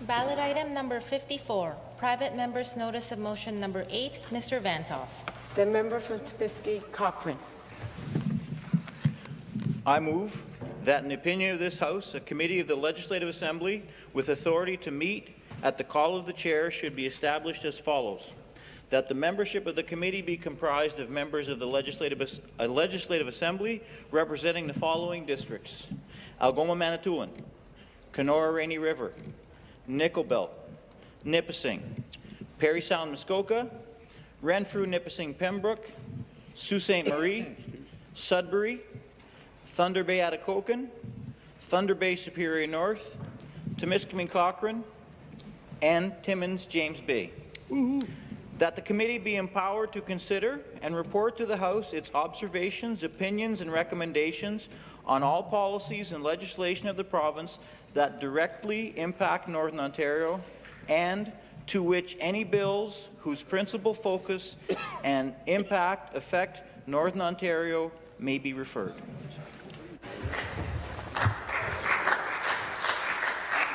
Ballot item number 54, private member's notice of motion number 8, Mr. Vanthof. The member from Timiskaming-Cochrane. I move that in the opinion of this House, a committee of the Legislative Assembly with authority to meet at the call of the chair should be established as follows. That the membership of the committee be comprised of members of the Legislative Assembly representing the following districts: Algoma-Manitoulin, Kenora-Rainy River, Nickel Belt, Nipissing, Parry Sound-Muskoka, Renfrew-Nipissing-Pembroke, Sault Ste. Marie, Sudbury, Thunder Bay-Atikokan, Thunder Bay-Superior North, Timiskaming-Cochrane, and Timmins-James Bay. That the committee be empowered to consider and report to the House its observations, opinions, and recommendations on all policies and legislation of the province that directly impact Northern Ontario, and to which any bills whose principal focus and impact affect Northern Ontario may be referred.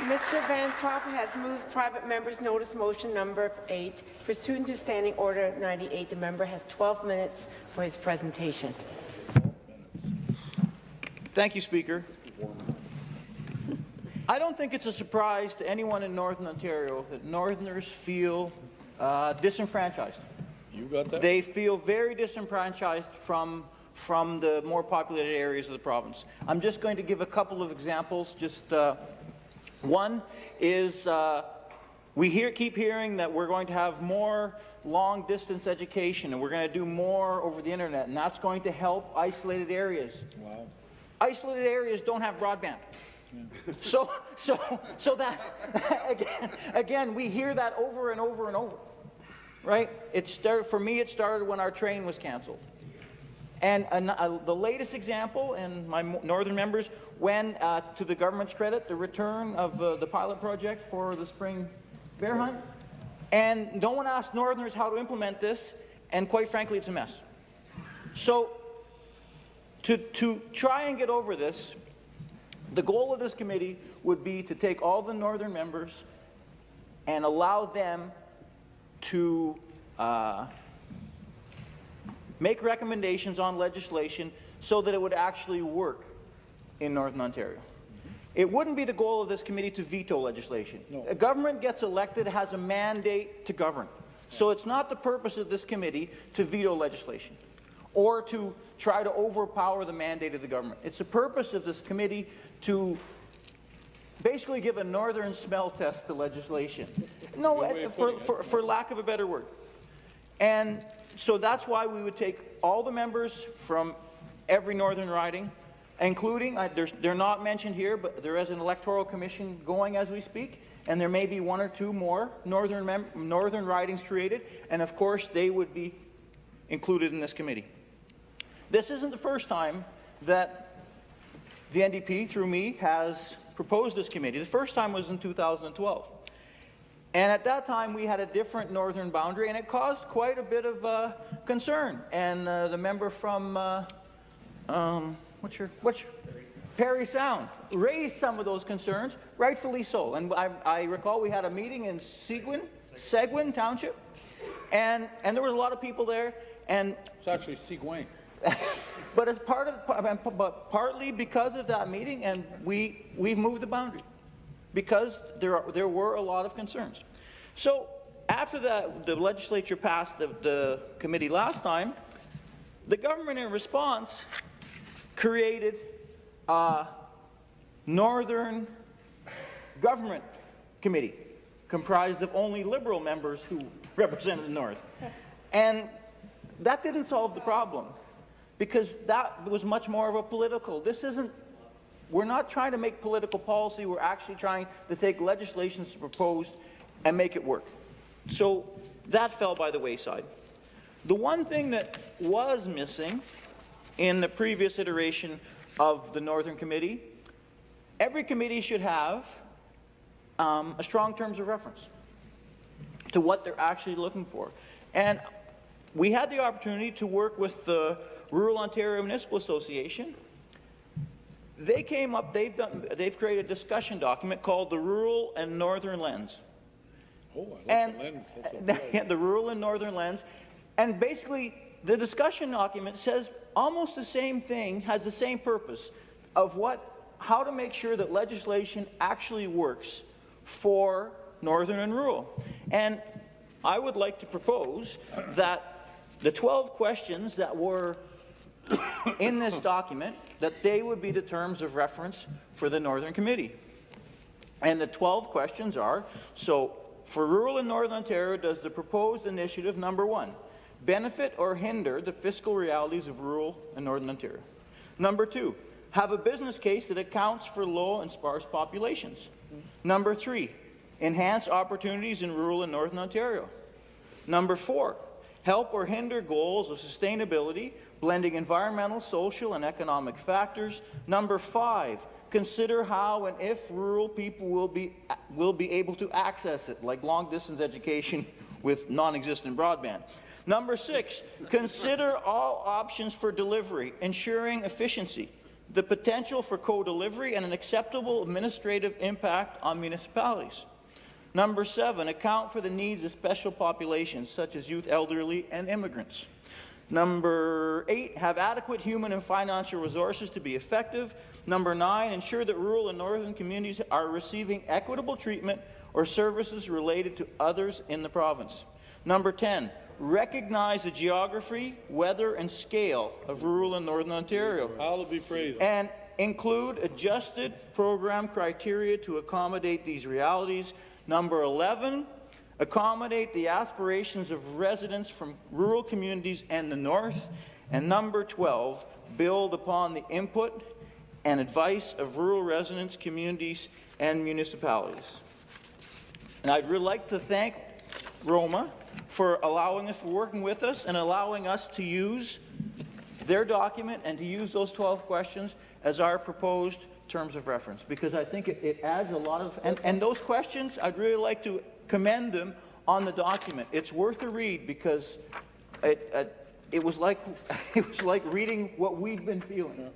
Mr. Vanthof has moved private member's notice motion number 8. Pursuant to Standing Order 98, the member has 12 minutes for his presentation. Thank you, Speaker. I don't think it's a surprise to anyone in Northern Ontario that Northerners feel disenfranchised. You got that? They feel very disenfranchised from the more populated areas of the province. I'm just going to give a couple of examples. One is we keep hearing that we're going to have more long-distance education and we're going to do more over the internet, and that's going to help isolated areas. Wow. Isolated areas don't have broadband. Yeah. So that again, we hear that over and over and over, right? For me, it started when our train was canceled. And the latest example, and my northern members, when, to the government's credit, the return of the pilot project for the spring bear hunt. And no one asked Northerners how to implement this, and quite frankly, it's a mess. So to try and get over this, the goal of this committee would be to take all the Northern members and allow them to make recommendations on legislation so that it would actually work in Northern Ontario. It wouldn't be the goal of this committee to veto legislation. No. A government gets elected, has a mandate to govern. So it's not the purpose of this committee to veto legislation or to try to overpower the mandate of the government. It's the purpose of this committee to basically give a northern smell test to legislation. No, for lack of a better word. And so that's why we would take all the members from every northern riding, including, they're not mentioned here, but there is an electoral commission going as we speak, and there may be one or two more northern ridings created, and of course they would be included in this committee. This isn't the first time that the NDP, through me, has proposed this committee. The first time was in 2012. And at that time, we had a different northern boundary, and it caused quite a bit of concern. And the member from, Parry Sound, raised some of those concerns, rightfully so. And I recall we had a meeting in Seguin Township, and there was a lot of people there. And it's actually Seguin. But as part of, but partly because of that meeting, and we've moved the boundary, because there were a lot of concerns. So after the legislature passed the committee last time, the government in response created a Northern Government Committee comprised of only Liberal members who represented the North. And that didn't solve the problem, because that was much more of a political. We're not trying to make political policy, we're actually trying to take legislation that's proposed and make it work. So that fell by the wayside. The one thing that was missing in the previous iteration of the Northern Committee, every committee should have a strong terms of reference to what they're actually looking for. And we had the opportunity to work with the Rural Ontario Municipal Association They came up, they've created a discussion document called the Rural and Northern Lens. Oh, I like And the lens. That's a the Rural and Northern Lens. And basically, the discussion document says almost the same thing, has the same purpose of how to make sure that legislation actually works for Northern and Rural. And I would like to propose that the 12 questions that were in this document, that they would be the terms of reference for the Northern Committee. And the 12 questions are, so for rural and Northern Ontario, does the proposed initiative, number 1, benefit or hinder the fiscal realities of rural and Northern Ontario? Number 2, have a business case that accounts for low and sparse populations. Number 3, enhance opportunities in rural and Northern Ontario. Number 4, help or hinder goals of sustainability, blending environmental, social, and economic factors. Number 5, consider how and if rural people will be able to access it, like long-distance education with non-existent broadband. Number 6, consider all options for delivery, ensuring efficiency, the potential for co-delivery, and an acceptable administrative impact on municipalities. Number 7, account for the needs of special populations, such as youth, elderly, and immigrants. Number 8, have adequate human and financial resources to be effective. Number 9, ensure that rural and northern communities are receiving equitable treatment or services related to others in the province. Number 10, recognize the geography, weather, and scale of rural and Northern Ontario. I'll be praised. And include adjusted program criteria to accommodate these realities. Number 11, accommodate the aspirations of residents from rural communities and the North. And number 12, build upon the input and advice of rural residents, communities, and municipalities. And I'd really like to thank Roma for working with us and allowing us to use their document and to use those 12 questions as our proposed terms of reference, because I think it adds a lot of, and those questions, I'd really like to commend them on the document. It's worth a read because it was like reading what we've been feeling.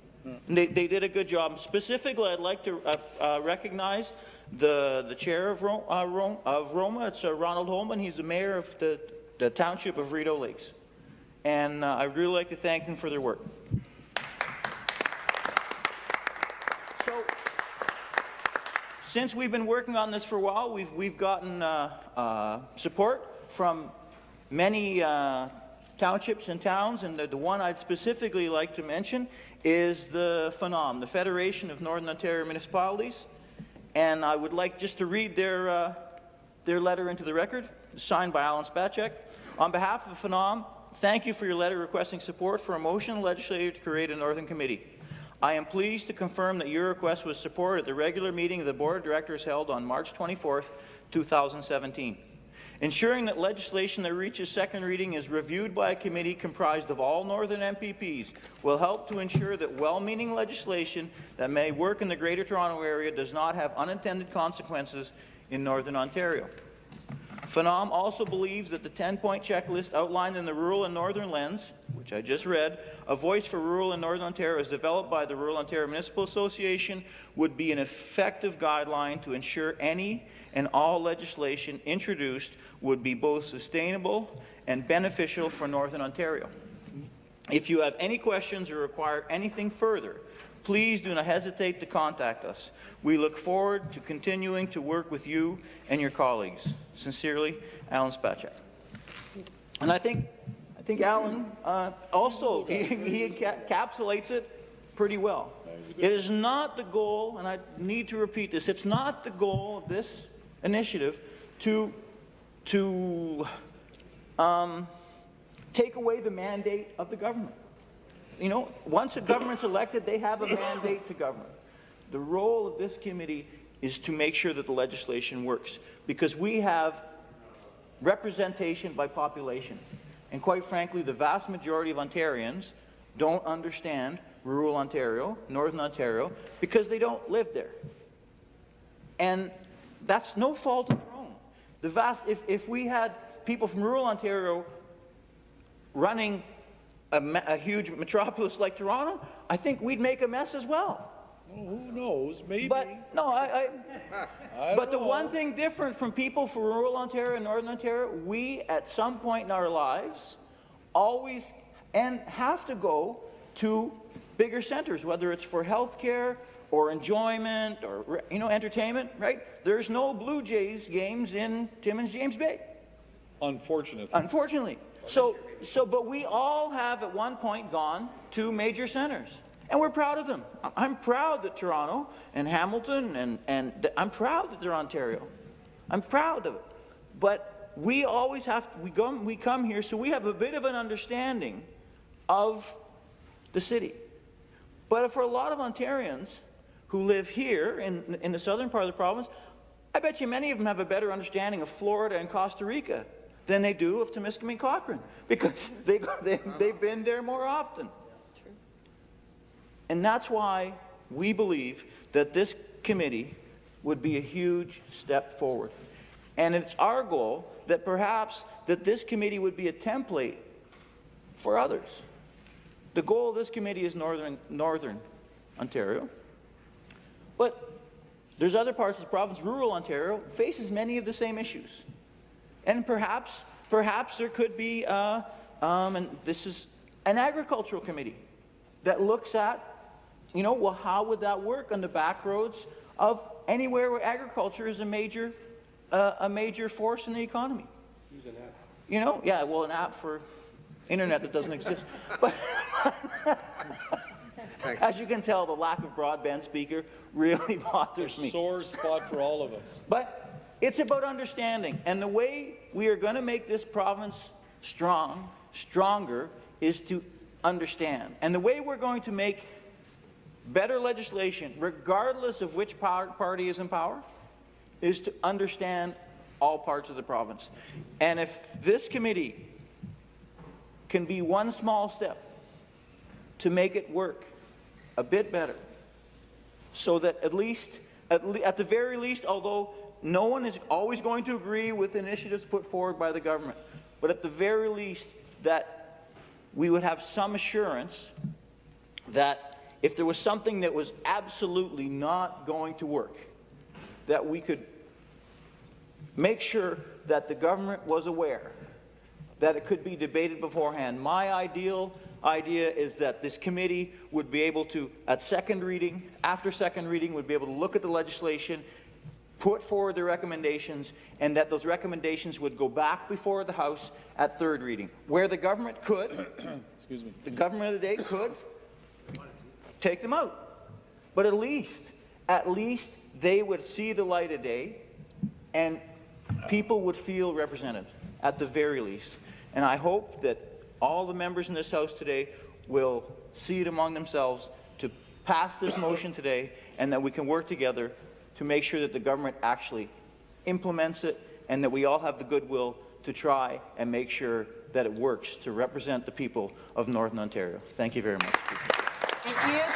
And they did a good job. Specifically, I'd like to recognize the chair of Roma. It's Ronald Holman. He's the mayor of the township of Rideau Lakes. And I'd really like to thank them for their work. So, since we've been working on this for a while, we've gotten support from many townships and towns, and the one I'd specifically like to mention is the FNOM, the Federation of Northern Ontario Municipalities. And I would like just to read their letter into the record, signed by Alan Spacek. On behalf of FNOM, thank you for your letter requesting support for a motion of the Legislature to create a Northern Committee. I am pleased to confirm that your request was supported at the regular meeting of the Board of Directors held on March 24th, 2017. Ensuring that legislation that reaches second reading is reviewed by a committee comprised of all Northern MPPs will help to ensure that well-meaning legislation that may work in the Greater Toronto Area does not have unintended consequences in Northern Ontario. FNOM also believes that the 10-point checklist outlined in the Rural and Northern Lens, which I just read, A Voice for Rural and Northern Ontario, as developed by the Rural Ontario Municipal Association, would be an effective guideline to ensure any and all legislation introduced would be both sustainable and beneficial for Northern Ontario. If you have any questions or require anything further, please do not hesitate to contact us. We look forward to continuing to work with you and your colleagues. Sincerely, Alan Spacek. And I think Alan also, he encapsulates it pretty well. It is not the goal, and I need to repeat this, it's not the goal of this initiative to take away the mandate of the government. You know, once a government's elected, they have a mandate to govern. The role of this committee is to make sure that the legislation works, because we have representation by population. And quite frankly, the vast majority of Ontarians don't understand rural Ontario, Northern Ontario, because they don't live there. And that's no fault of their own. If we had people from rural Ontario running a huge metropolis like Toronto, I think we'd make a mess as well. Oh, who knows? Maybe. But no, I but the don't one know. thing different from people from rural Ontario and Northern Ontario, we at some point in our lives always and have to go to bigger centers, whether it's for healthcare or enjoyment or entertainment, right? There's no Blue Jays games in Timmins James Bay, Unfortunately. but we all have at one point gone to major centers. And we're proud of them. I'm proud that Toronto and Hamilton and I'm proud that they're Ontario. I'm proud of it. But we always have to, we come here so we have a bit of an understanding of the city. But for a lot of Ontarians who live here in the southern part of the province, I bet you many of them have a better understanding of Florida and Costa Rica than they do of Timiskaming-Cochrane because they've been there more often. And that's why we believe that this committee would be a huge step forward. And it's our goal that perhaps that this committee would be a template for others. The goal of this committee is Northern Ontario. But there's other parts of the province, rural Ontario, faces many of the same issues. And perhaps there could be, and this is an agricultural committee that looks at, well, how would that work on the back roads of anywhere where agriculture is a major force in the economy? Use an app. Yeah, well, an app for internet that doesn't exist. But as you can tell, the lack of broadband speaker really bothers me. Sore spot for all of us. But it's about understanding, and the way we are going to make this province stronger, is to understand. And the way we're going to make better legislation, regardless of which party is in power, is to understand all parts of the province. And if this committee can be one small step to make it work a bit better, so that at the very least, although no one is always going to agree with initiatives put forward by the government, but at the very least that we would have some assurance that if there was something that was absolutely not going to work, that we could make sure that the government was aware, that it could be debated beforehand. My ideal idea is that this committee would be able to, after second reading, would be able to look at the legislation, put forward their recommendations, and that those recommendations would go back before the House at third reading, where the government could, Excuse me. the government of the day could take them out. But at least they would see the light of day and people would feel represented at the very least. And I hope that all the members in this House today will see it among themselves to pass this motion today, and that we can work together to make sure that the government actually implements it, and that we all have the goodwill to try and make sure that it works to represent the people of Northern Ontario. Thank you very much. Thank you.